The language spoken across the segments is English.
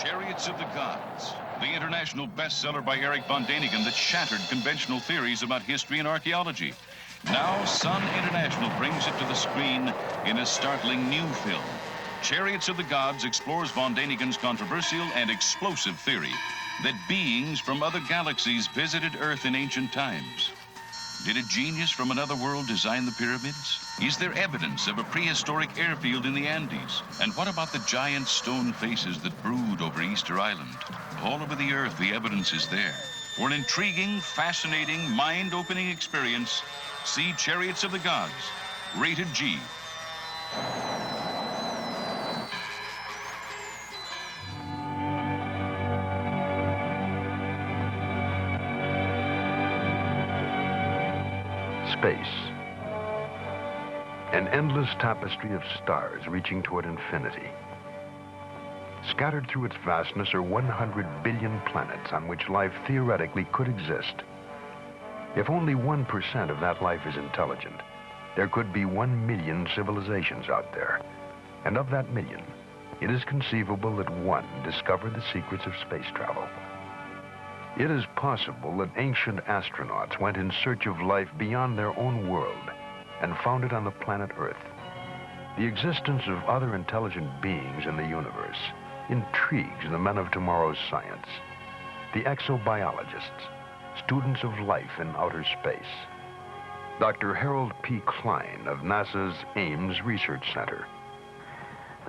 Chariots of the Gods, the international bestseller by Eric von Däniken that shattered conventional theories about history and archaeology. Now, Sun International brings it to the screen in a startling new film. Chariots of the Gods explores von Däniken's controversial and explosive theory that beings from other galaxies visited Earth in ancient times. Did a genius from another world design the pyramids? Is there evidence of a prehistoric airfield in the Andes? And what about the giant stone faces that brood over Easter Island? All over the Earth, the evidence is there. For an intriguing, fascinating, mind-opening experience, see Chariots of the Gods, rated G. Space. An endless tapestry of stars reaching toward infinity. Scattered through its vastness are 100 billion planets on which life theoretically could exist. If only 1% of that life is intelligent, there could be 1 million civilizations out there. And of that million, it is conceivable that one discovered the secrets of space travel. It is possible that ancient astronauts went in search of life beyond their own world and found it on the planet Earth. The existence of other intelligent beings in the universe intrigues the men of tomorrow's science, the exobiologists, students of life in outer space. Dr. Harold P. Klein of NASA's Ames Research Center.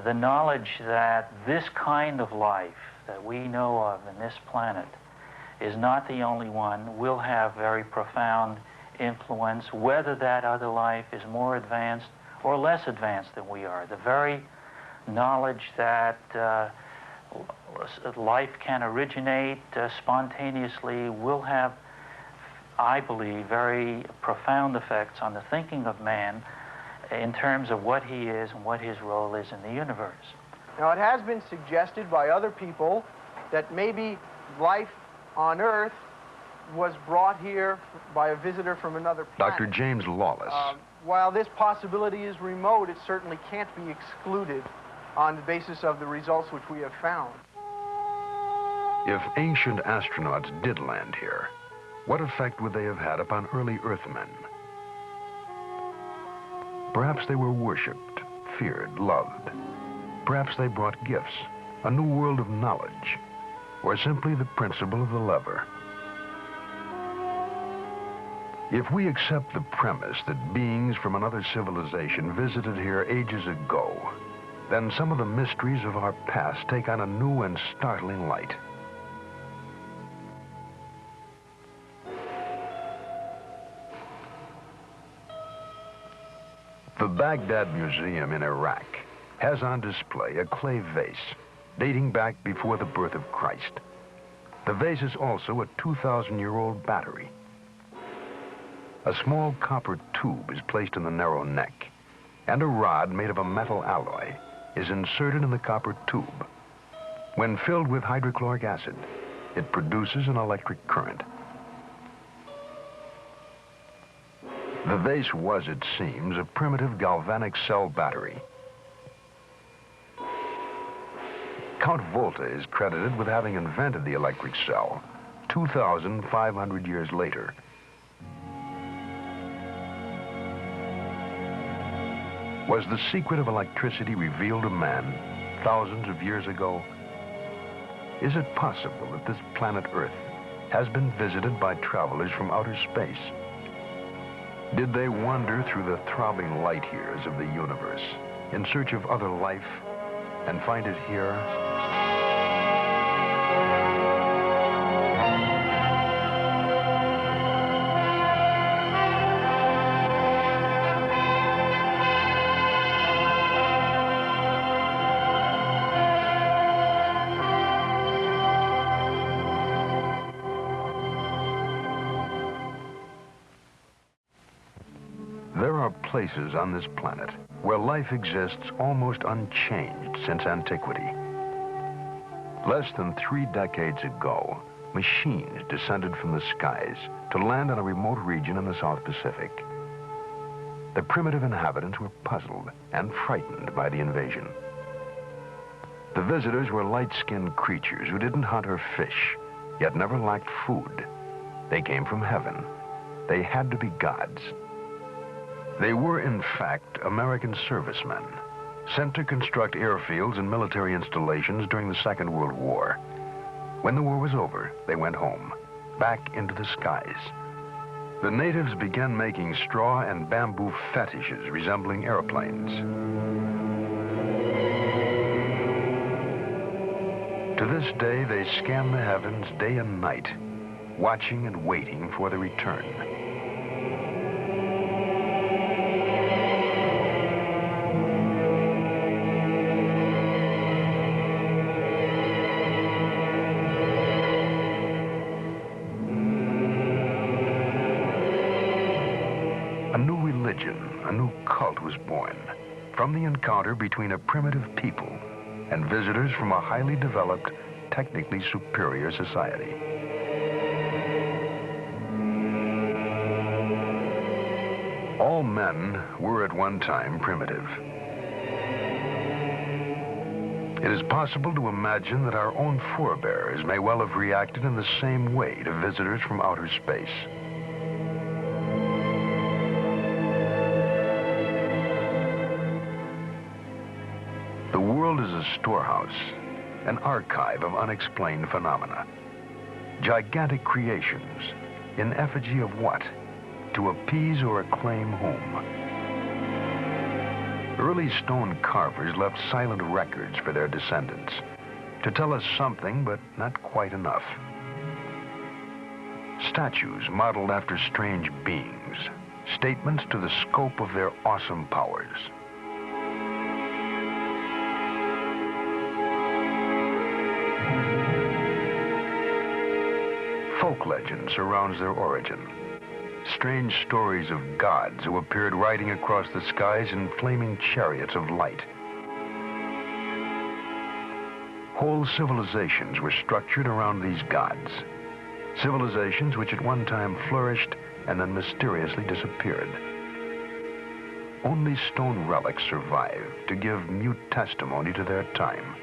The knowledge that this kind of life that we know of in this planet is not the only one will have very profound influence, whether that other life is more advanced or less advanced than we are. The very knowledge that life can originate spontaneously will have, I believe, very profound effects on the thinking of man in terms of what he is and what his role is in the universe. Now, it has been suggested by other people that maybe life on Earth was brought here by a visitor from another planet. Dr. James Lawless. While this possibility is remote, it certainly can't be excluded on the basis of the results which we have found. If ancient astronauts did land here, what effect would they have had upon early Earthmen? Perhaps they were worshipped, feared, loved. Perhaps they brought gifts, a new world of knowledge, or simply the principle of the lever. If we accept the premise that beings from another civilization visited here ages ago, then some of the mysteries of our past take on a new and startling light. The Baghdad Museum in Iraq has on display a clay vase dating back before the birth of Christ. The vase is also a 2,000-year-old battery. A small copper tube is placed in the narrow neck, and a rod made of a metal alloy is inserted in the copper tube. When filled with hydrochloric acid, it produces an electric current. The vase was, it seems, a primitive galvanic cell battery. Count Volta is credited with having invented the electric cell 2,500 years later. Was the secret of electricity revealed to man thousands of years ago? Is it possible that this planet Earth has been visited by travelers from outer space? Did they wander through the throbbing light years of the universe in search of other life and find it here? There are places on this planet where life exists almost unchanged since antiquity. Less than 3 decades ago, machines descended from the skies to land in a remote region in the South Pacific. The primitive inhabitants were puzzled and frightened by the invasion. The The visitors were light-skinned creatures who didn't hunt or fish, yet never lacked food. They came from heaven. They had to be gods. They were, in fact, American servicemen, sent to construct airfields and military installations during the Second World War. When the war was over, they went home, back into the skies. The natives began making straw and bamboo fetishes resembling airplanes. To this day, they scan the heavens day and night, watching and waiting for the return. A new religion, a new cult was born from the encounter between a primitive people and visitors from a highly developed, technically superior society. All men were at one time primitive. It is possible to imagine that our own forebears may well have reacted in the same way to visitors from outer space. The world is a storehouse, an archive of unexplained phenomena. Gigantic creations, in effigy of what? To appease or acclaim whom? Early stone carvers left silent records for their descendants to tell us something, but not quite enough. Statues modeled after strange beings, statements to the scope of their awesome powers. Folk legend surrounds their origin. Strange stories of gods who appeared riding across the skies in flaming chariots of light. Whole civilizations were structured around these gods. Civilizations which at one time flourished and then mysteriously disappeared. Only stone relics survive to give mute testimony to their time.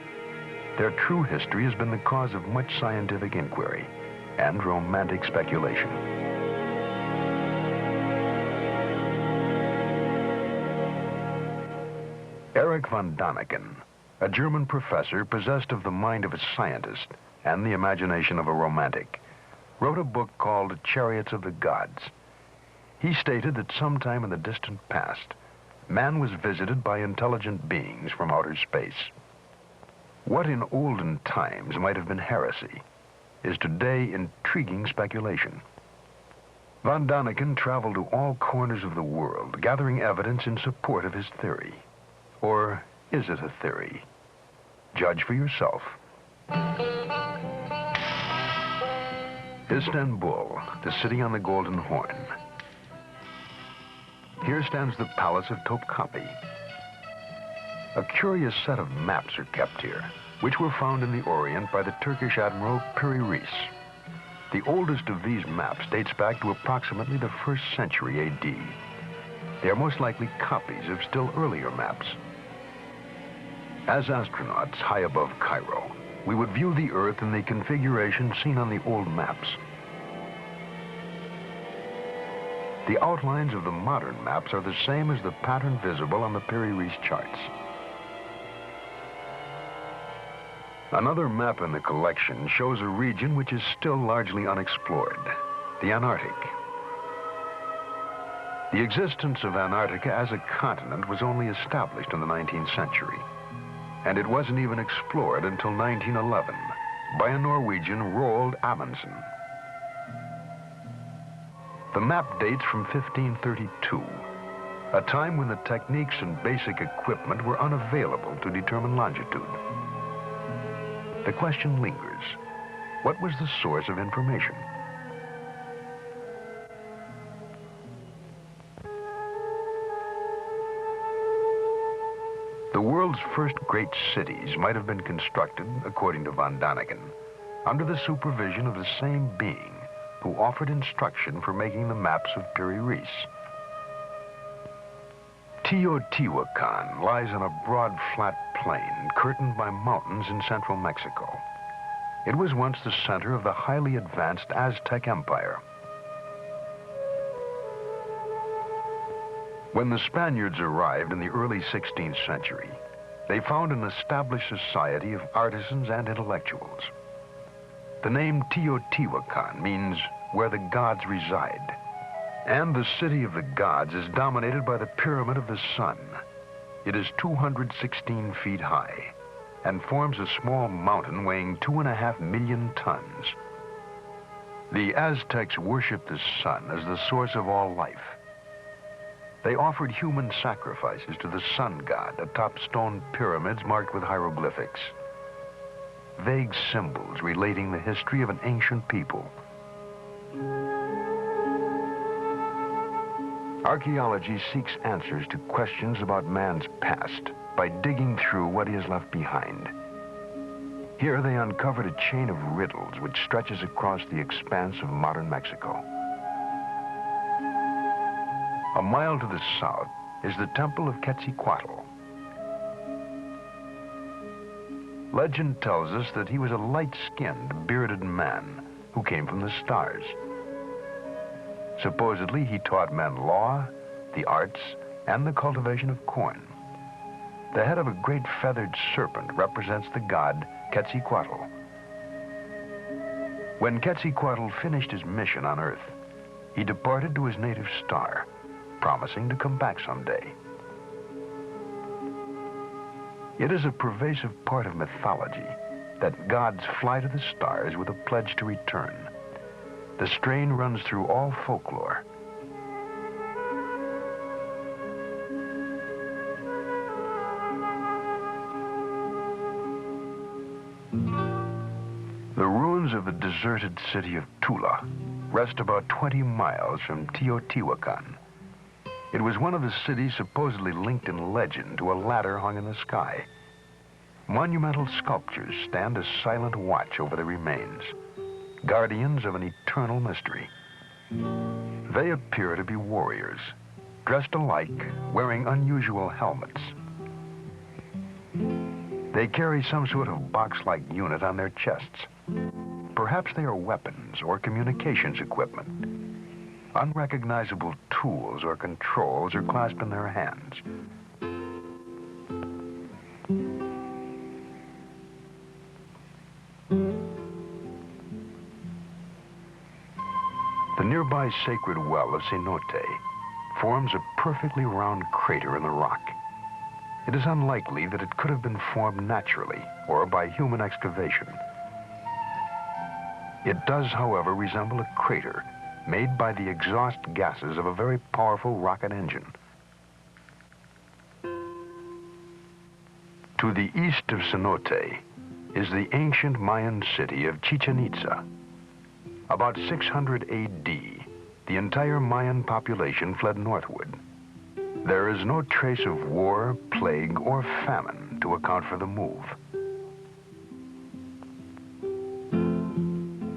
Their true history has been the cause of much scientific inquiry and romantic speculation. Erich von Däniken, a German professor possessed of the mind of a scientist and the imagination of a romantic, wrote a book called Chariots of the Gods. He stated that sometime in the distant past, man was visited by intelligent beings from outer space. What in olden times might have been heresy is today intriguing speculation. Von Däniken traveled to all corners of the world, gathering evidence in support of his theory. Or is it a theory? Judge for yourself. Istanbul, the city on the Golden Horn. Here stands the Palace of Topkapi. A curious set of maps are kept here, which were found in the Orient by the Turkish Admiral Piri Reis. The oldest of these maps dates back to approximately the 1st century AD. They are most likely copies of still earlier maps. As astronauts high above Cairo, we would view the Earth in the configuration seen on the old maps. The outlines of the modern maps are the same as the pattern visible on the Piri Reis charts. Another map in the collection shows a region which is still largely unexplored, the Antarctic. The existence of Antarctica as a continent was only established in the 19th century, and it wasn't even explored until 1911 by a Norwegian, Roald Amundsen. The map dates from 1532, a time when the techniques and basic equipment were unavailable to determine longitude. The question lingers: what was the source of information? The world's first great cities might have been constructed, according to von Däniken, under the supervision of the same being who offered instruction for making the maps of Piri Reis. Teotihuacan lies on a broad, flat plain curtained by mountains in central Mexico. It was once the center of the highly advanced Aztec Empire. When the Spaniards arrived in the early 16th century, they found an established society of artisans and intellectuals. The name Teotihuacan means where the gods reside. And the city of the gods is dominated by the Pyramid of the Sun. It is 216 feet high and forms a small mountain weighing 2.5 million tons. The Aztecs worshiped the sun as the source of all life. They offered human sacrifices to the sun god atop stone pyramids marked with hieroglyphics, vague symbols relating the history of an ancient people. Archaeology seeks answers to questions about man's past by digging through what he has left behind. Here they uncovered a chain of riddles which stretches across the expanse of modern Mexico. A mile to the south is the Temple of Quetzalcoatl. Legend tells us that he was a light-skinned, bearded man who came from the stars. Supposedly, he taught men law, the arts, and the cultivation of corn. The head of a great feathered serpent represents the god Quetzalcoatl. When Quetzalcoatl finished his mission on Earth, he departed to his native star, promising to come back someday. It is a pervasive part of mythology that gods fly to the stars with a pledge to return. The strain runs through all folklore. The ruins of the deserted city of Tula rest about 20 miles from Teotihuacan. It was one of the cities supposedly linked in legend to a ladder hung in the sky. Monumental sculptures stand as silent watch over the remains, guardians of an eternal mystery. They appear to be warriors, dressed alike, wearing unusual helmets. They carry some sort of box-like unit on their chests. Perhaps they are weapons or communications equipment. Unrecognizable tools or controls are clasped in their hands. The nearby sacred well of Cenote forms a perfectly round crater in the rock. It is unlikely that it could have been formed naturally or by human excavation. It does, however, resemble a crater made by the exhaust gases of a very powerful rocket engine. To the east of Cenote is the ancient Mayan city of Chichen Itza. About 600 A.D., the entire Mayan population fled northward. There is no trace of war, plague, or famine to account for the move.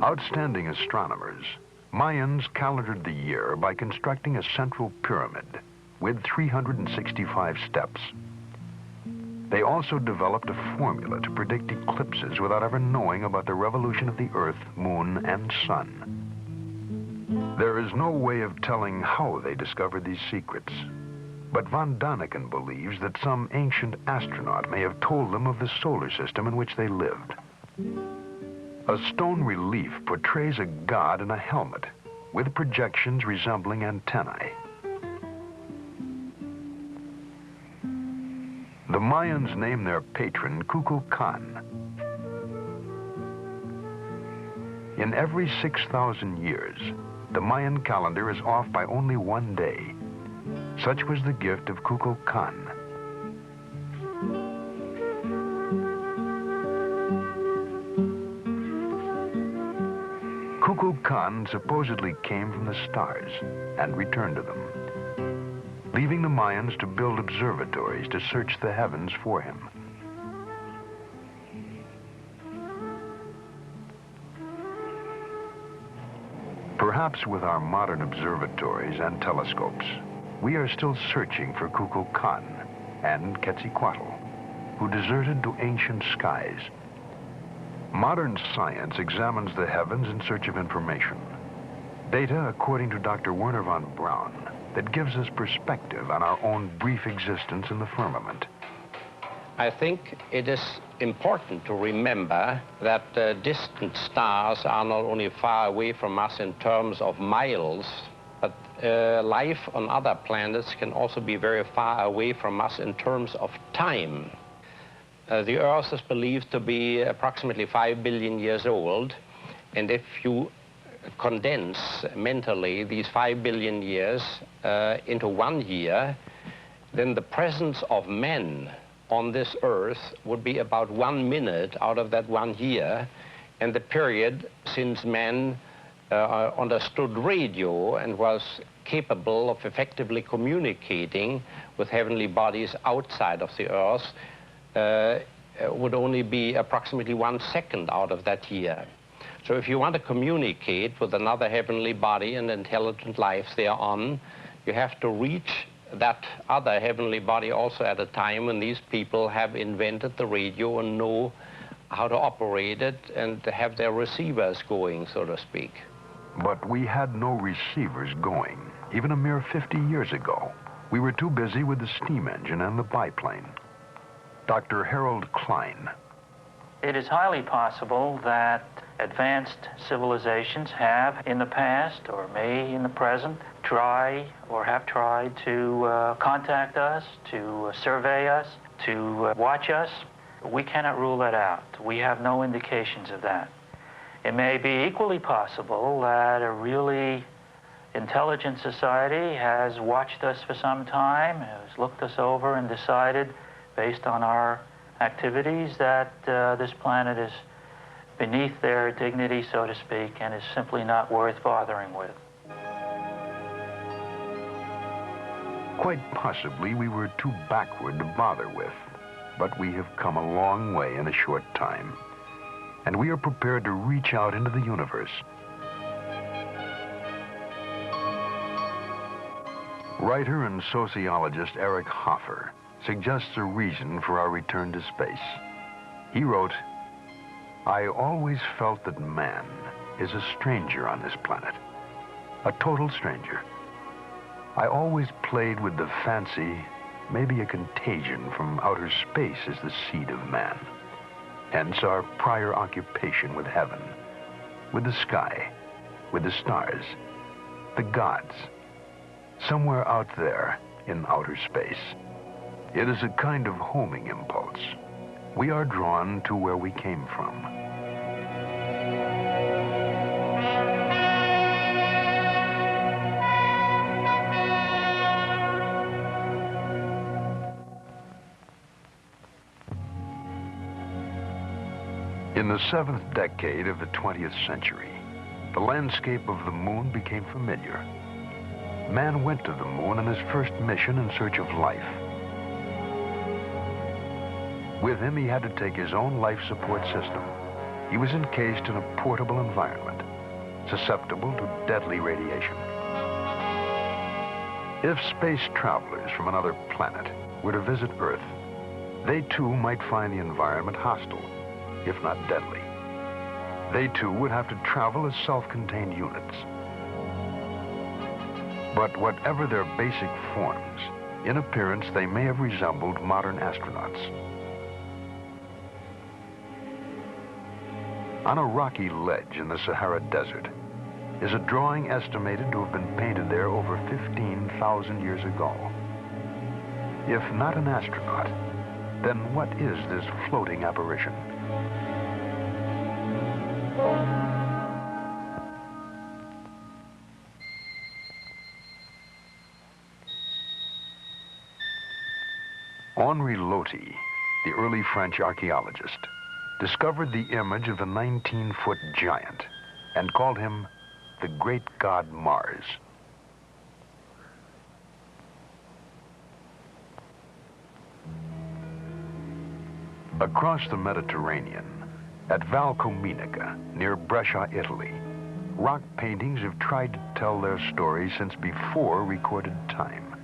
Outstanding astronomers, Mayans calendared the year by constructing a central pyramid with 365 steps. They also developed a formula to predict eclipses without ever knowing about the revolution of the Earth, Moon, and Sun. There is no way of telling how they discovered these secrets, but von Daniken believes that some ancient astronaut may have told them of the solar system in which they lived. A stone relief portrays a god in a helmet with projections resembling antennae. The Mayans named their patron Kukulkan. In every 6,000 years, the Mayan calendar is off by only one day. Such was the gift of Kukulkan. Kukulkan supposedly came from the stars and returned to them, leaving the Mayans to build observatories to search the heavens for him. Perhaps with our modern observatories and telescopes, we are still searching for Kukulkan and Quetzalcoatl, who deserted to ancient skies. Modern science examines the heavens in search of information. Data, according to Dr. Werner von Braun, that gives us perspective on our own brief existence in the firmament. I think it is important to remember that distant stars are not only far away from us in terms of miles, but life on other planets can also be very far away from us in terms of time. The Earth is believed to be approximately 5 billion years old, and if you condense mentally these 5 billion years into 1 year, then the presence of men on this Earth would be about 1 minute out of that 1 year, and the period since man understood radio and was capable of effectively communicating with heavenly bodies outside of the Earth would only be approximately 1 second out of that year. So if you want to communicate with another heavenly body and intelligent life thereon, you have to reach that other heavenly body also at a time when these people have invented the radio and know how to operate it and have their receivers going, so to speak. But we had no receivers going, even a mere 50 years ago. We were too busy with the steam engine and the biplane. Dr. Harold Klein. It is highly possible that advanced civilizations have in the past, or may in the present, try or have tried to contact us, to survey us, to watch us. We cannot rule that out. We have no indications of that. It may be equally possible that a really intelligent society has watched us for some time, has looked us over and decided, based on our activities, that this planet is beneath their dignity, so to speak, and is simply not worth bothering with. Quite possibly we were too backward to bother with, but we have come a long way in a short time, and we are prepared to reach out into the universe. Writer and sociologist Eric Hoffer suggests a reason for our return to space. He wrote, "I always felt that man is a stranger on this planet, a total stranger. I always played with the fancy, maybe a contagion from outer space is the seed of man. Hence our prior occupation with heaven, with the sky, with the stars, the gods, somewhere out there in outer space. It is a kind of homing impulse. We are drawn to where we came from." In the 7th decade of the 20th century, the landscape of the moon became familiar. Man went to the moon on his first mission in search of life. With him, he had to take his own life support system. He was encased in a portable environment, susceptible to deadly radiation. If space travelers from another planet were to visit Earth, they too might find the environment hostile, if not deadly. They too would have to travel as self-contained units. But whatever their basic forms, in appearance they may have resembled modern astronauts. On a rocky ledge in the Sahara Desert is a drawing estimated to have been painted there over 15,000 years ago. If not an astronaut, then what is this floating apparition? Henri Loti, the early French archaeologist, discovered the image of the 19-foot giant and called him the great god Mars. Across the Mediterranean, at Valcominica, near Brescia, Italy, rock paintings have tried to tell their story since before recorded time.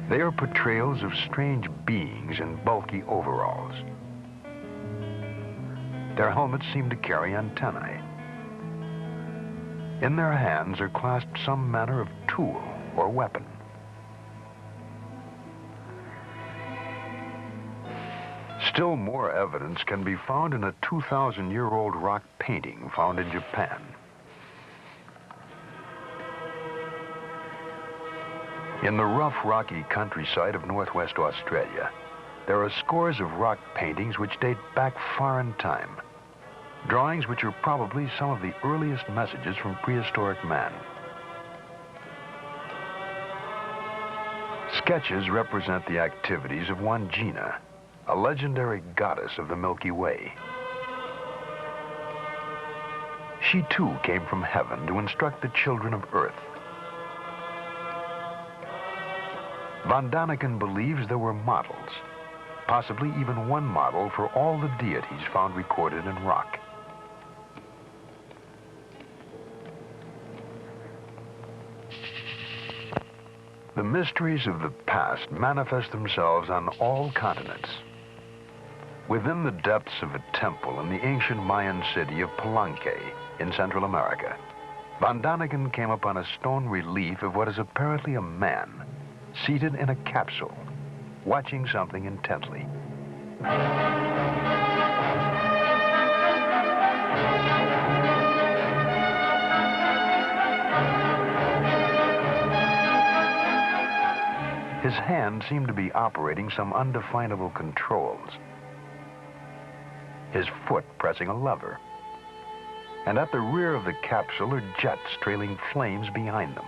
They are portrayals of strange beings in bulky overalls. Their helmets seem to carry antennae. In their hands are clasped some manner of tool or weapon. Still more evidence can be found in a 2,000-year-old rock painting found in Japan. In the rough, rocky countryside of northwest Australia, there are scores of rock paintings which date back far in time. Drawings which are probably some of the earliest messages from prehistoric man. Sketches represent the activities of one Gina, a legendary goddess of the Milky Way. She too came from heaven to instruct the children of Earth. Von Daniken believes there were models, possibly even one model for all the deities found recorded in rock. The mysteries of the past manifest themselves on all continents. Within the depths of a temple in the ancient Mayan city of Palenque in Central America, Von Daniken came upon a stone relief of what is apparently a man seated in a capsule, watching something intently. His hand seemed to be operating some undefinable controls. His foot pressing a lever. And at the rear of the capsule are jets trailing flames behind them.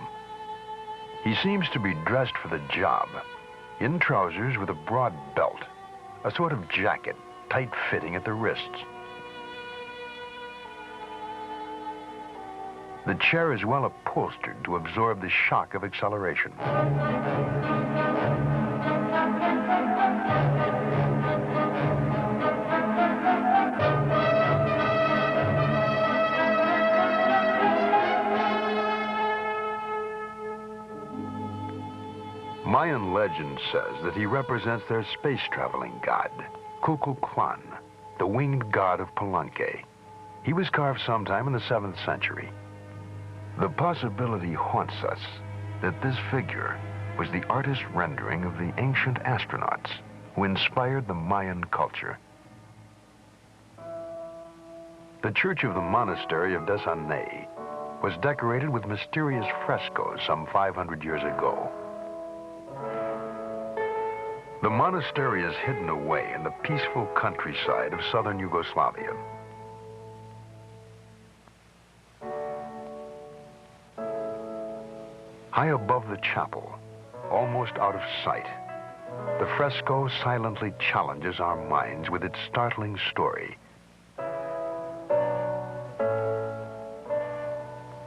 He seems to be dressed for the job, in trousers with a broad belt, a sort of jacket, tight-fitting at the wrists. The chair is well upholstered to absorb the shock of acceleration. Mayan legend says that he represents their space-traveling god, Kukulkan, the winged god of Palenque. He was carved sometime in the 7th century. The possibility haunts us that this figure was the artist's rendering of the ancient astronauts who inspired the Mayan culture. The church of the monastery of Desanay was decorated with mysterious frescoes some 500 years ago. The monastery is hidden away in the peaceful countryside of southern Yugoslavia. High above the chapel, almost out of sight, the fresco silently challenges our minds with its startling story.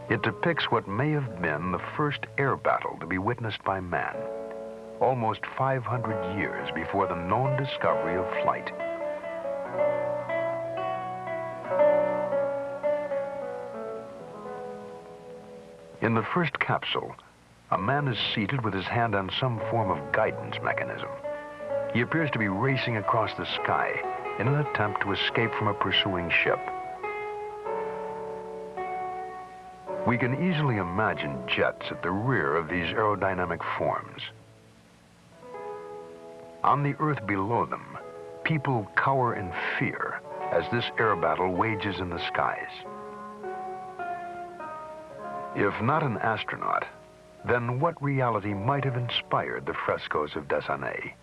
It depicts what may have been the first air battle to be witnessed by man, almost 500 years before the known discovery of flight. In the first capsule, a man is seated with his hand on some form of guidance mechanism. He appears to be racing across the sky in an attempt to escape from a pursuing ship. We can easily imagine jets at the rear of these aerodynamic forms. On the earth below them, people cower in fear as this air battle wages in the skies. If not an astronaut, then what reality might have inspired the frescoes of Desanay?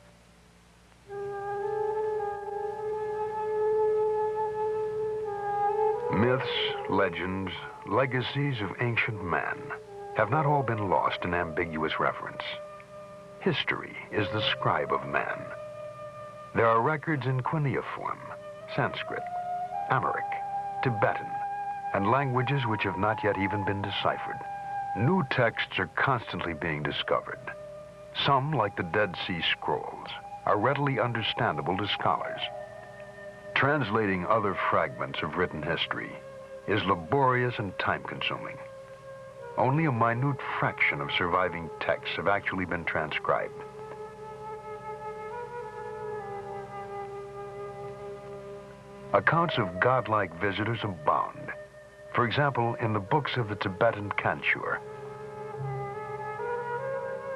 Myths, legends, legacies of ancient man have not all been lost in ambiguous reference. History is the scribe of man. There are records in cuneiform, Sanskrit, Amharic, Tibetan, and languages which have not yet even been deciphered. New texts are constantly being discovered. Some, like the Dead Sea Scrolls, are readily understandable to scholars. Translating other fragments of written history is laborious and time-consuming. Only a minute fraction of surviving texts have actually been transcribed. Accounts of godlike visitors abound. For example, in the books of the Tibetan Kanchur.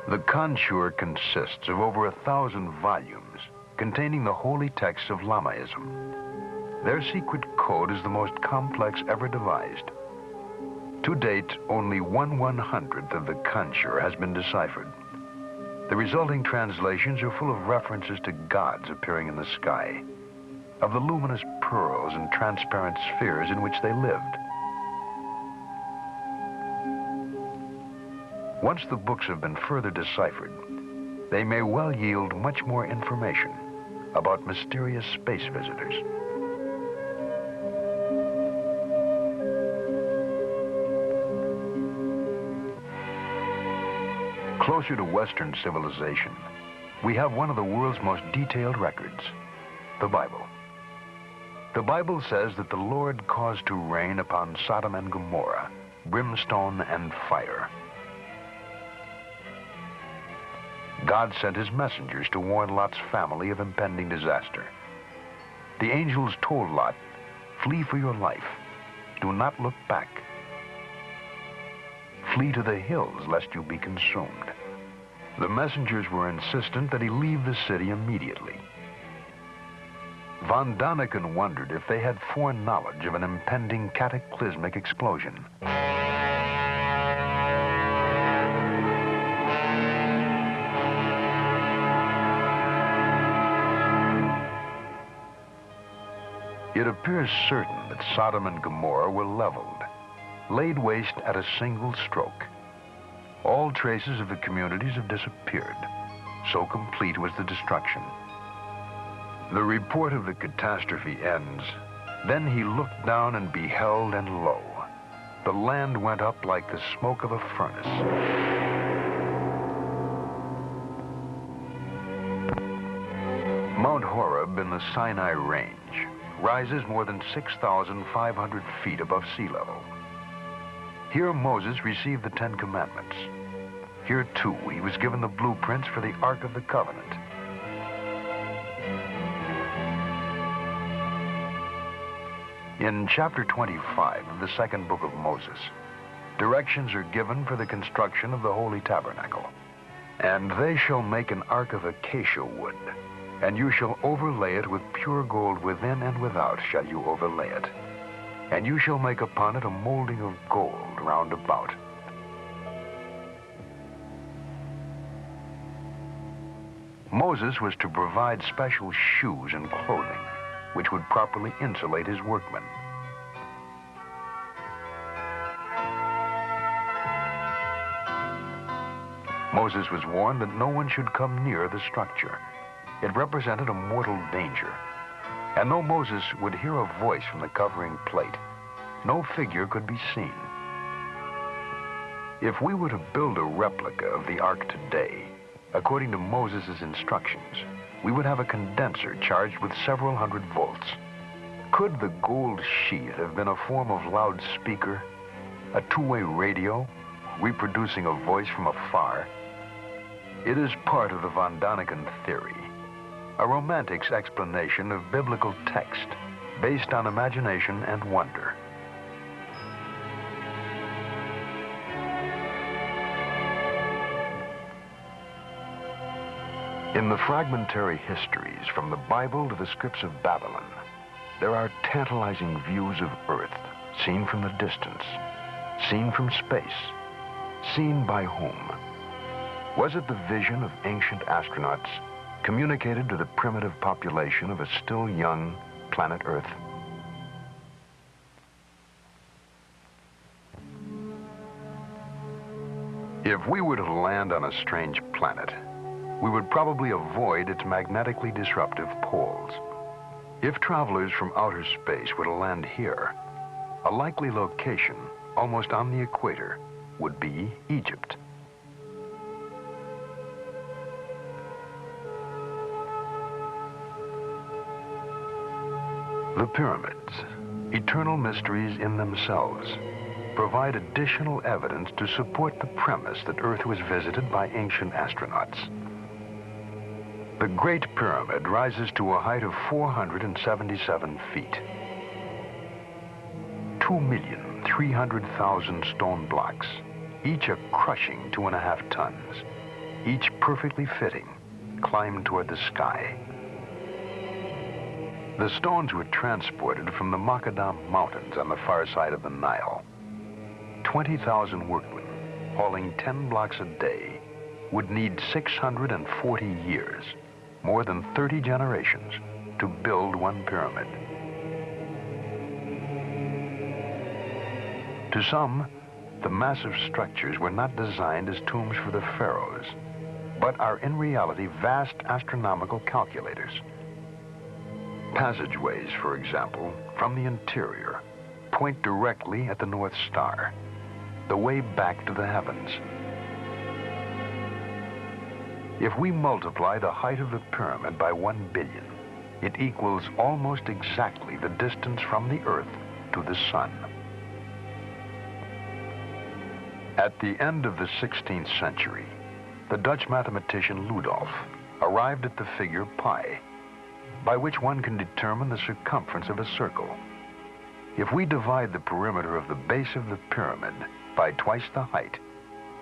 The Kanchur consists of over 1,000 volumes containing the holy texts of Lamaism. Their secret code is the most complex ever devised. To date, only 1/100th of the Kanchur has been deciphered. The resulting translations are full of references to gods appearing in the sky, of the luminous pearls and transparent spheres in which they lived. Once the books have been further deciphered, they may well yield much more information about mysterious space visitors. Closer to Western civilization, we have one of the world's most detailed records, the Bible. The Bible says that the Lord caused to rain upon Sodom and Gomorrah brimstone and fire. God sent his messengers to warn Lot's family of impending disaster. The angels told Lot, "Flee for your life. Do not look back. Flee to the hills lest you be consumed." The messengers were insistent that he leave the city immediately. Von Daniken wondered if they had foreknowledge of an impending cataclysmic explosion. It appears certain that Sodom and Gomorrah were leveled, laid waste at a single stroke. All traces of the communities have disappeared. So complete was the destruction. The report of the catastrophe ends. Then he looked down and beheld, and lo, the land went up like the smoke of a furnace. Mount Horeb in the Sinai Range rises more than 6,500 feet above sea level. Here Moses received the 10 Commandments. Here, too, he was given the blueprints for the Ark of the Covenant. In chapter 25 of the second book of Moses, directions are given for the construction of the Holy Tabernacle. "And they shall make an ark of acacia wood, and you shall overlay it with pure gold within and without shall you overlay it. And you shall make upon it a molding of gold round about." Moses was to provide special shoes and clothing, which would properly insulate his workmen. Moses was warned that no one should come near the structure. It represented a mortal danger. And though Moses would hear a voice from the covering plate, no figure could be seen. If we were to build a replica of the Ark today, according to Moses' instructions, we would have a condenser charged with several hundred volts. Could the gold sheath have been a form of loudspeaker, a two-way radio, reproducing a voice from afar? It is part of the Von Daniken theory, a romantic's explanation of biblical text based on imagination and wonder. In the fragmentary histories from the Bible to the scripts of Babylon, there are tantalizing views of Earth, seen from the distance, seen from space, seen by whom? Was it the vision of ancient astronauts communicated to the primitive population of a still young planet Earth? If we were to land on a strange planet, we would probably avoid its magnetically disruptive poles. If travelers from outer space were to land here, a likely location, almost on the equator, would be Egypt. The pyramids, eternal mysteries in themselves, provide additional evidence to support the premise that Earth was visited by ancient astronauts. The Great Pyramid rises to a height of 477 feet. 2,300,000 stone blocks, each a crushing 2.5 tons, each perfectly fitting, climbed toward the sky. The stones were transported from the Macadam Mountains on the far side of the Nile. 20,000 workmen, hauling 10 blocks a day, would need 640 years, more than 30 generations, to build one pyramid. To some, the massive structures were not designed as tombs for the pharaohs, but are in reality vast astronomical calculators. Passageways, for example, from the interior, point directly at the North Star, the way back to the heavens. If we multiply the height of the pyramid by 1 billion, it equals almost exactly the distance from the Earth to the Sun. At the end of the 16th century, the Dutch mathematician Ludolf arrived at the figure pi, by which one can determine the circumference of a circle. If we divide the perimeter of the base of the pyramid by twice the height,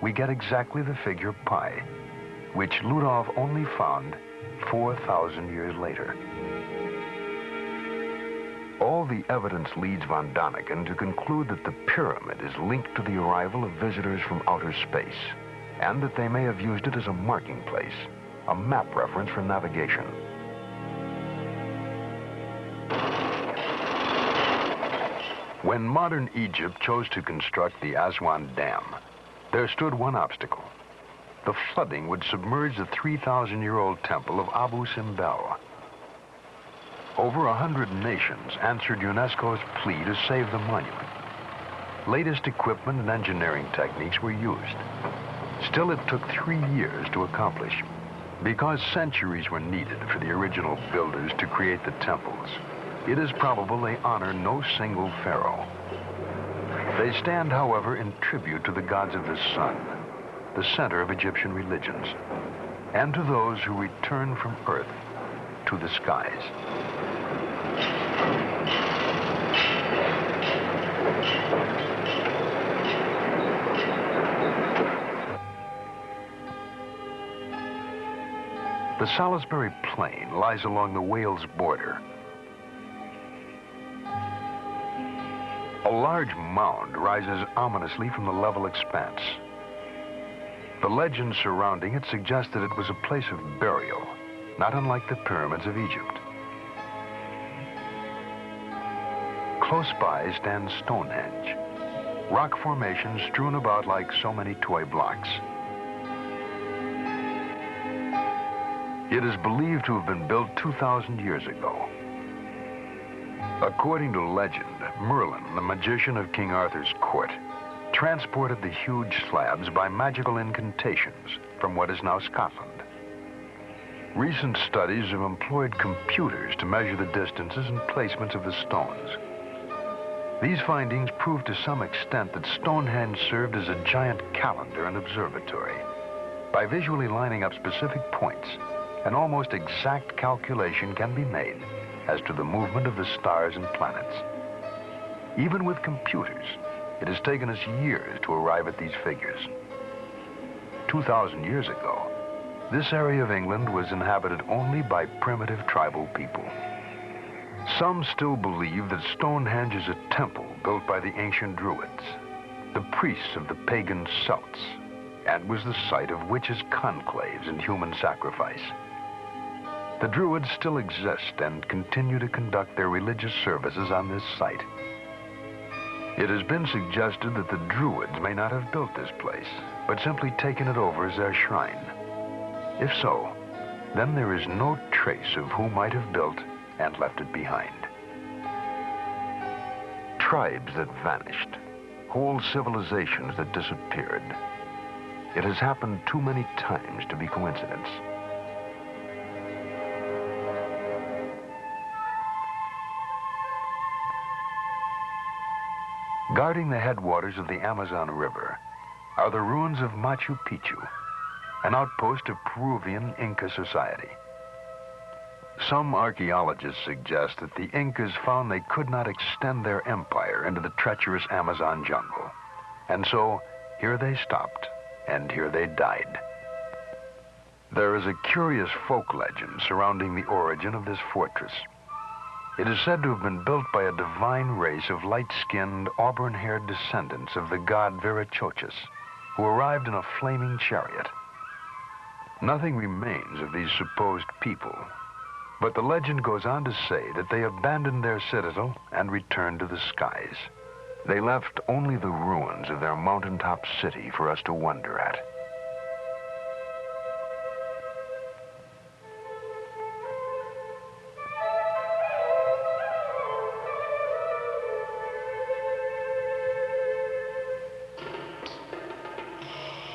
we get exactly the figure pi, which Ludolf only found 4,000 years later. All the evidence leads von Däniken to conclude that the pyramid is linked to the arrival of visitors from outer space, and that they may have used it as a marking place, a map reference for navigation. When modern Egypt chose to construct the Aswan Dam, there stood one obstacle. The flooding would submerge the 3,000-year-old temple of Abu Simbel. Over 100 nations answered UNESCO's plea to save the monument. Latest equipment and engineering techniques were used. Still, it took 3 years to accomplish. Because centuries were needed for the original builders to create the temples, it is probable they honor no single pharaoh. They stand, however, in tribute to the gods of the sun, the center of Egyptian religions, and to those who return from earth to the skies. The Salisbury Plain lies along the Wales border. A large mound rises ominously from the level expanse. The legend surrounding it suggests that it was a place of burial, not unlike the pyramids of Egypt. Close by stands Stonehenge, rock formations strewn about like so many toy blocks. It is believed to have been built 2,000 years ago. According to legend, Merlin, the magician of King Arthur's court, transported the huge slabs by magical incantations from what is now Scotland. Recent studies have employed computers to measure the distances and placements of the stones. These findings prove to some extent that Stonehenge served as a giant calendar and observatory. By visually lining up specific points, an almost exact calculation can be made as to the movement of the stars and planets. Even with computers, it has taken us years to arrive at these figures. 2,000 years ago, this area of England was inhabited only by primitive tribal people. Some still believe that Stonehenge is a temple built by the ancient Druids, the priests of the pagan Celts, and was the site of witches' conclaves and human sacrifice. The Druids still exist and continue to conduct their religious services on this site. It has been suggested that the Druids may not have built this place, but simply taken it over as their shrine. If so, then there is no trace of who might have built and left it behind. Tribes that vanished, whole civilizations that disappeared. It has happened too many times to be coincidence. Guarding the headwaters of the Amazon River are the ruins of Machu Picchu, an outpost of Peruvian Inca society. Some archaeologists suggest that the Incas found they could not extend their empire into the treacherous Amazon jungle. And so, here they stopped, and here they died. There is a curious folk legend surrounding the origin of this fortress. It is said to have been built by a divine race of light-skinned, auburn-haired descendants of the god Viracochas, who arrived in a flaming chariot. Nothing remains of these supposed people, but the legend goes on to say that they abandoned their citadel and returned to the skies. They left only the ruins of their mountaintop city for us to wonder at.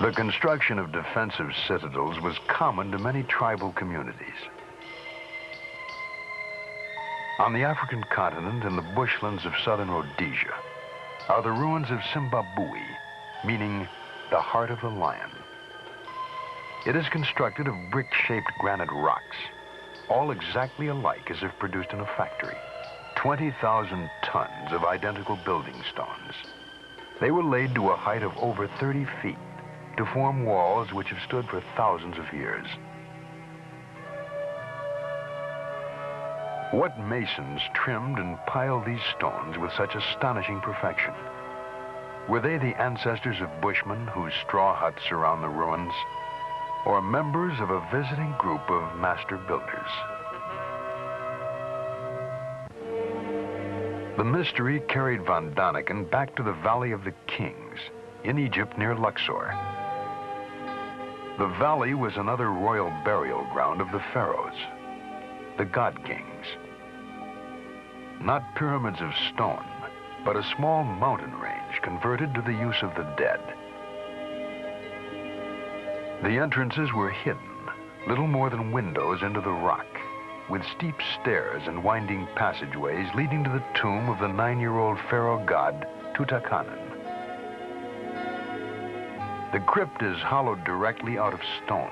The construction of defensive citadels was common to many tribal communities. On the African continent and the bushlands of southern Rhodesia are the ruins of Zimbabwe, meaning the heart of the lion. It is constructed of brick-shaped granite rocks, all exactly alike as if produced in a factory. 20,000 tons of identical building stones. They were laid to a height of over 30 feet to form walls which have stood for thousands of years. What masons trimmed and piled these stones with such astonishing perfection? Were they the ancestors of bushmen whose straw huts surround the ruins, or members of a visiting group of master builders? The mystery carried Van Daniken back to the Valley of the Kings in Egypt near Luxor. The valley was another royal burial ground of the pharaohs, the god kings. Not pyramids of stone, but a small mountain range converted to the use of the dead. The entrances were hidden, little more than windows into the rock, with steep stairs and winding passageways leading to the tomb of the 9-year-old pharaoh god Tutankhamun. The crypt is hollowed directly out of stone,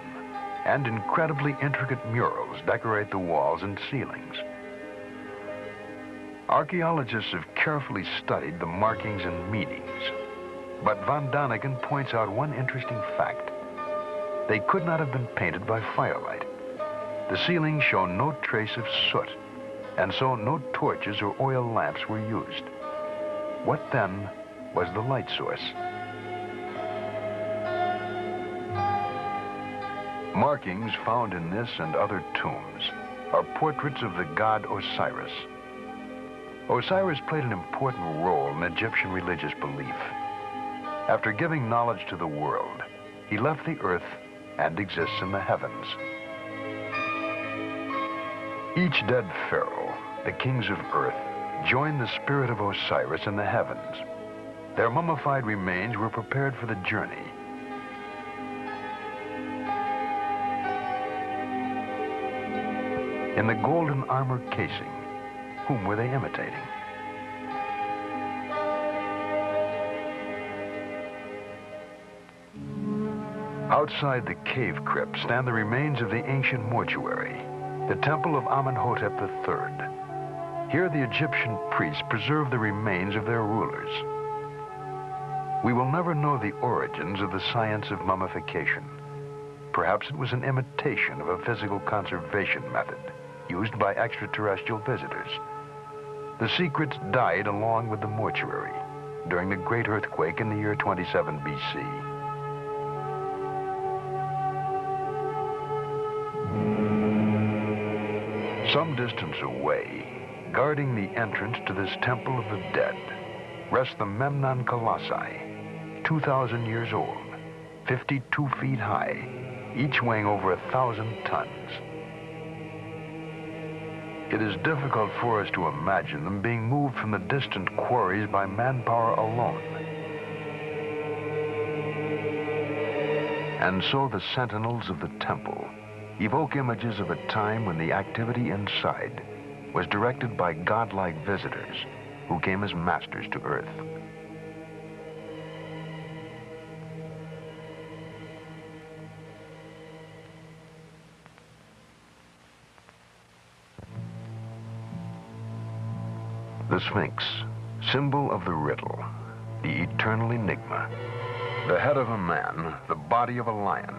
and incredibly intricate murals decorate the walls and ceilings. Archaeologists have carefully studied the markings and meanings, but Van Daniken points out one interesting fact. They could not have been painted by firelight. The ceilings show no trace of soot, and so no torches or oil lamps were used. What then was the light source? Markings found in this and other tombs are portraits of the god Osiris. Osiris played an important role in Egyptian religious belief. After giving knowledge to the world, he left the earth and exists in the heavens. Each dead pharaoh, the kings of earth, joined the spirit of Osiris in the heavens. Their mummified remains were prepared for the journey. In the golden armor casing, whom were they imitating? Outside the cave crypt stand the remains of the ancient mortuary, the temple of Amenhotep III. Here the Egyptian priests preserve the remains of their rulers. We will never know the origins of the science of mummification. Perhaps it was an imitation of a physical conservation method used by extraterrestrial visitors. The secrets died along with the mortuary during the great earthquake in the year 27 BC. Some distance away, guarding the entrance to this temple of the dead, rests the Memnon Colossi, 2,000 years old, 52 feet high, each weighing over 1,000 tons. It is difficult for us to imagine them being moved from the distant quarries by manpower alone. And so the sentinels of the temple evoke images of a time when the activity inside was directed by godlike visitors who came as masters to earth. The Sphinx, symbol of the riddle, the eternal enigma. The head of a man, the body of a lion.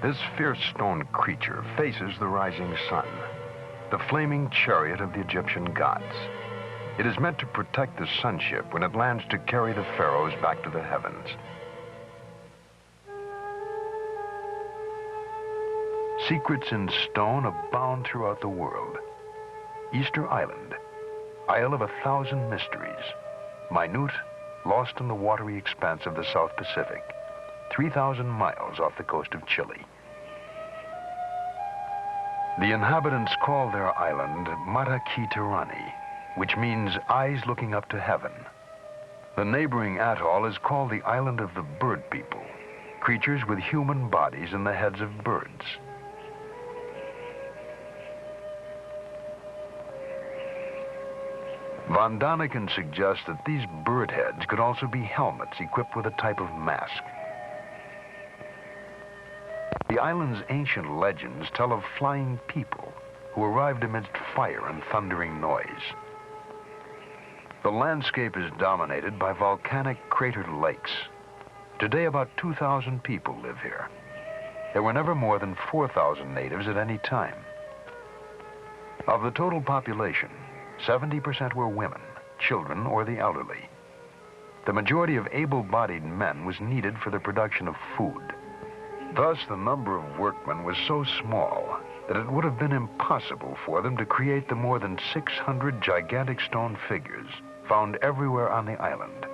This fierce stone creature faces the rising sun, the flaming chariot of the Egyptian gods. It is meant to protect the sunship when it lands to carry the pharaohs back to the heavens. Secrets in stone abound throughout the world. Easter Island, Isle of 1,000 mysteries, minute, lost in the watery expanse of the South Pacific, 3,000 miles off the coast of Chile. The inhabitants call their island Mata Ki Tirani, which means eyes looking up to heaven. The neighboring atoll is called the Island of the Bird People, creatures with human bodies and the heads of birds. Von Daniken suggests that these bird heads could also be helmets equipped with a type of mask. The island's ancient legends tell of flying people who arrived amidst fire and thundering noise. The landscape is dominated by volcanic cratered lakes. Today, about 2,000 people live here. There were never more than 4,000 natives at any time. Of the total population, 70% were women, children, or the elderly. The majority of able-bodied men was needed for the production of food. Thus, the number of workmen was so small that it would have been impossible for them to create the more than 600 gigantic stone figures found everywhere on the island.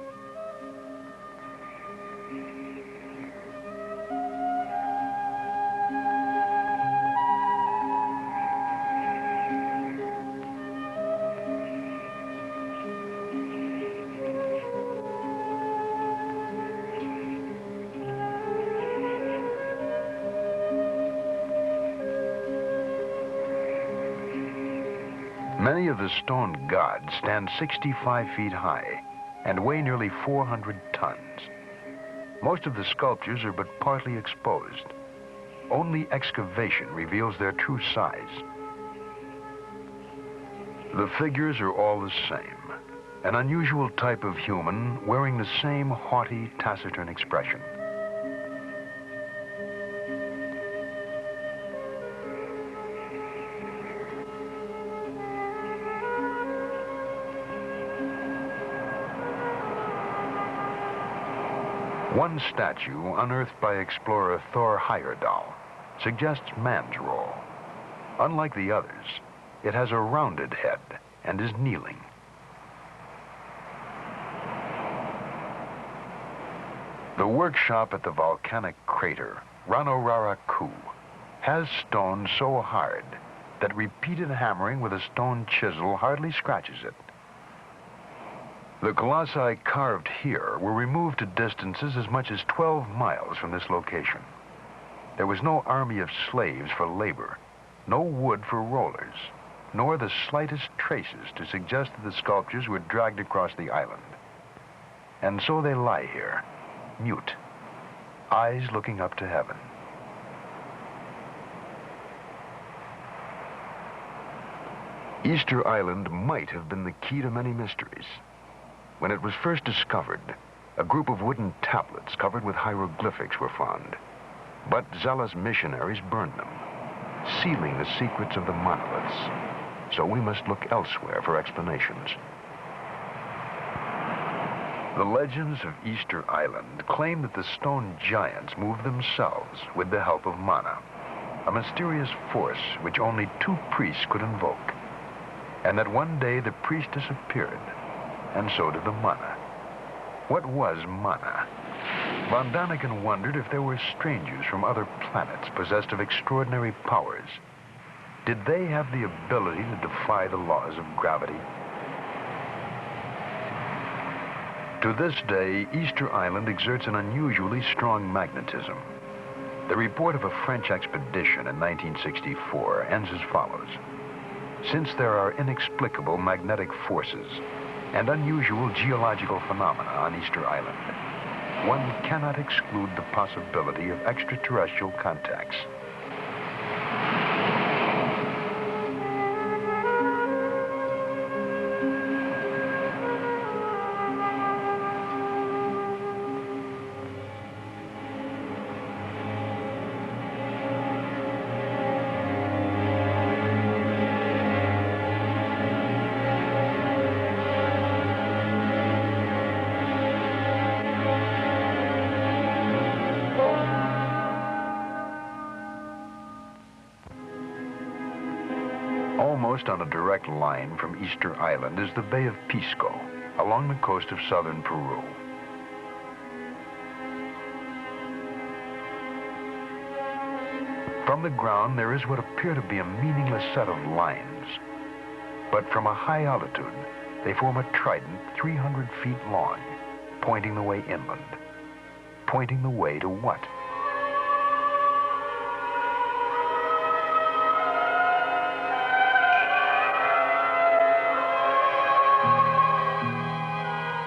Many of the stone gods stand 65 feet high and weigh nearly 400 tons. Most of the sculptures are but partly exposed. Only excavation reveals their true size. The figures are all the same, an unusual type of human wearing the same haughty, taciturn expression. One statue, unearthed by explorer Thor Heyerdahl, suggests man's role. Unlike the others, it has a rounded head and is kneeling. The workshop at the volcanic crater, Ranorara-Ku, has stone so hard that repeated hammering with a stone chisel hardly scratches it. The colossi carved here were removed to distances as much as 12 miles from this location. There was no army of slaves for labor, no wood for rollers, nor the slightest traces to suggest that the sculptures were dragged across the island. And so they lie here, mute, eyes looking up to heaven. Easter Island might have been the key to many mysteries. When it was first discovered, a group of wooden tablets covered with hieroglyphics were found. But zealous missionaries burned them, sealing the secrets of the monoliths. So we must look elsewhere for explanations. The legends of Easter Island claim that the stone giants moved themselves with the help of mana, a mysterious force which only 2 priests could invoke, and that one day the priest disappeared, and so did the mana. What was mana? Von Daniken wondered if there were strangers from other planets possessed of extraordinary powers. Did they have the ability to defy the laws of gravity? To this day, Easter Island exerts an unusually strong magnetism. The report of a French expedition in 1964 ends as follows. Since there are inexplicable magnetic forces and unusual geological phenomena on Easter Island, one cannot exclude the possibility of extraterrestrial contacts. almost on a direct line from Easter Island is the Bay of Pisco, along the coast of southern Peru. From the ground, there is what appear to be a meaningless set of lines. But from a high altitude, they form a trident 300 feet long, pointing the way inland. Pointing the way to what?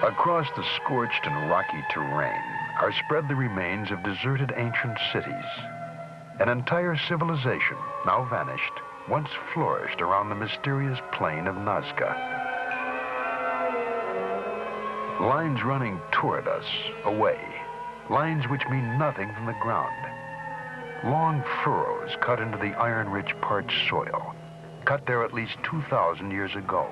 Across the scorched and rocky terrain are spread the remains of deserted ancient cities. An entire civilization, now vanished, once flourished around the mysterious plain of Nazca. Lines running toward us, away. Lines which mean nothing from the ground. Long furrows cut into the iron-rich parched soil, cut there at least 2,000 years ago.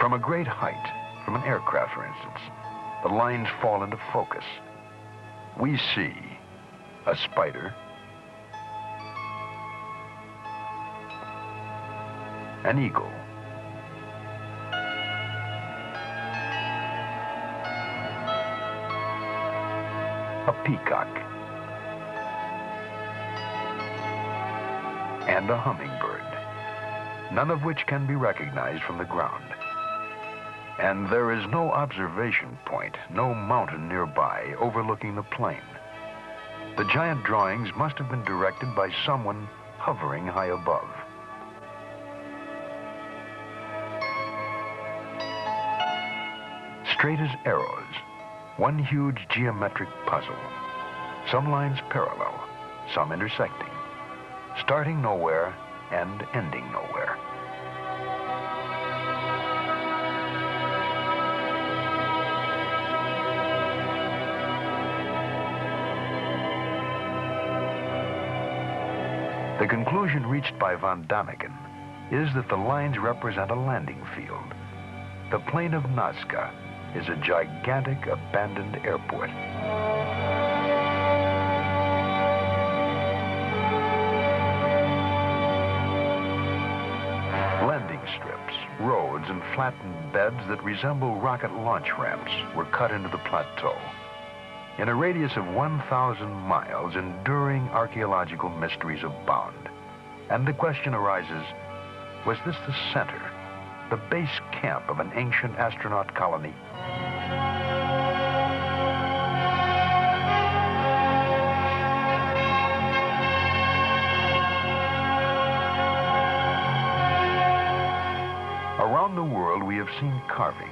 From a great height, from an aircraft, for instance, the lines fall into focus. We see a spider, an eagle, a peacock, and a hummingbird, none of which can be recognized from the ground. And there is no observation point, no mountain nearby overlooking the plain. The giant drawings must have been directed by someone hovering high above. Straight as arrows, one huge geometric puzzle. Some lines parallel, some intersecting, starting nowhere and ending nowhere. The conclusion reached by von Daniken is that the lines represent a landing field. The plain of Nazca is a gigantic abandoned airport. Landing strips, roads, and flattened beds that resemble rocket launch ramps were cut into the plateau. In a radius of 1,000 miles, enduring archaeological mysteries abound. And the question arises, was this the center, the base camp of an ancient astronaut colony? Around the world, we have seen carvings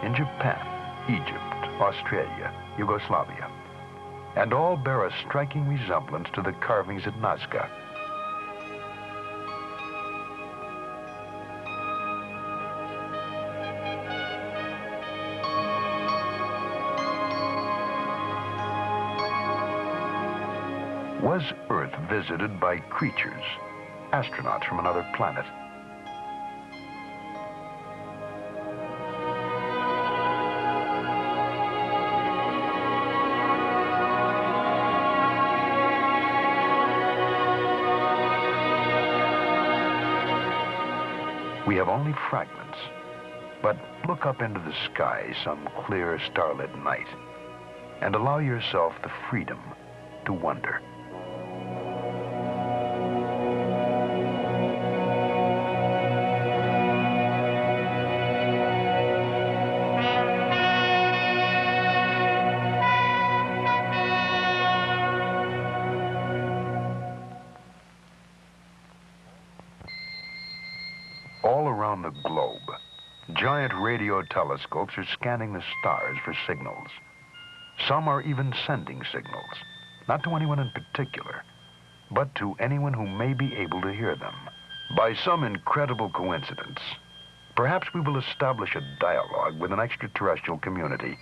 in Japan, Egypt, Australia, Yugoslavia, and all bear a striking resemblance to the carvings at Nazca. Was Earth visited by creatures, astronauts from another planet? We have only fragments, but look up into the sky some clear starlit night and allow yourself the freedom to wonder. All around the globe, giant radio telescopes are scanning the stars for signals. Some are even sending signals, not to anyone in particular, but to anyone who may be able to hear them. By some incredible coincidence, Perhaps we will establish a dialogue with an extraterrestrial community,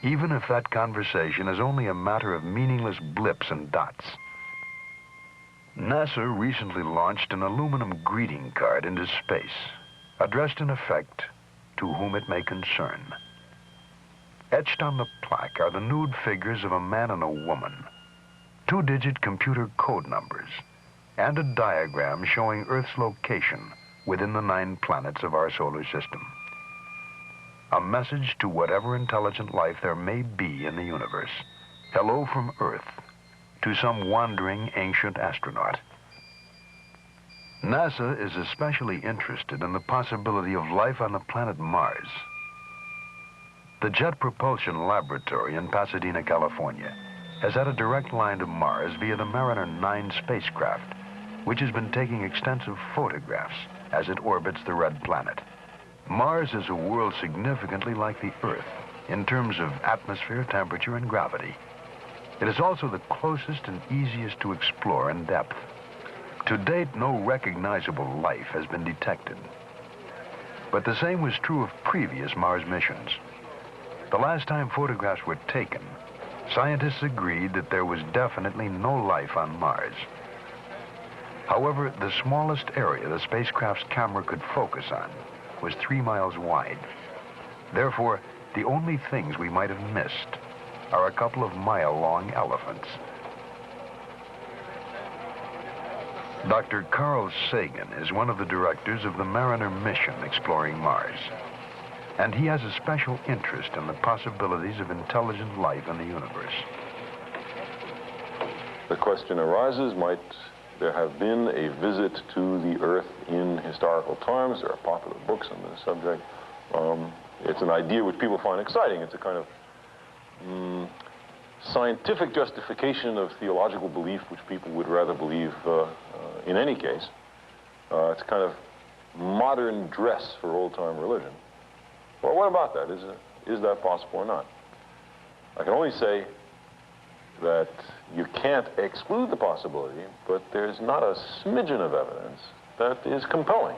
even if that conversation is only a matter of meaningless blips and dots. NASA recently launched an aluminum greeting card into space, addressed in effect to whom it may concern. Etched on the plaque are the nude figures of a man and a woman, 2-digit computer code numbers, and a diagram showing Earth's location within the 9 planets of our solar system. A message to whatever intelligent life there may be in the universe. Hello from Earth to some wandering ancient astronaut. NASA is especially interested in the possibility of life on the planet Mars. The Jet Propulsion Laboratory in Pasadena, California, has had a direct line to Mars via the Mariner 9 spacecraft, which has been taking extensive photographs as it orbits the red planet. Mars is a world significantly like the Earth in terms of atmosphere, temperature, and gravity. It is also the closest and easiest to explore in depth. To date, no recognizable life has been detected. But the same was true of previous Mars missions. The last time photographs were taken, scientists agreed that there was definitely no life on Mars. However, the smallest area the spacecraft's camera could focus on was 3 miles wide. Therefore, the only things we might have missed are a couple of mile-long elephants. Dr. Carl Sagan is one of the directors of the Mariner mission exploring Mars, and he has a special interest in the possibilities of intelligent life in the universe. The question arises, might there have been a visit to the Earth in historical times? There are popular books on this subject. It's an idea which people find exciting. It's a kind of scientific justification of theological belief which people would rather believe in any case. It's a kind of modern dress for old-time religion. Well, what about that? Is that possible or not? I can only say that you can't exclude the possibility, but there's not a smidgen of evidence that is compelling.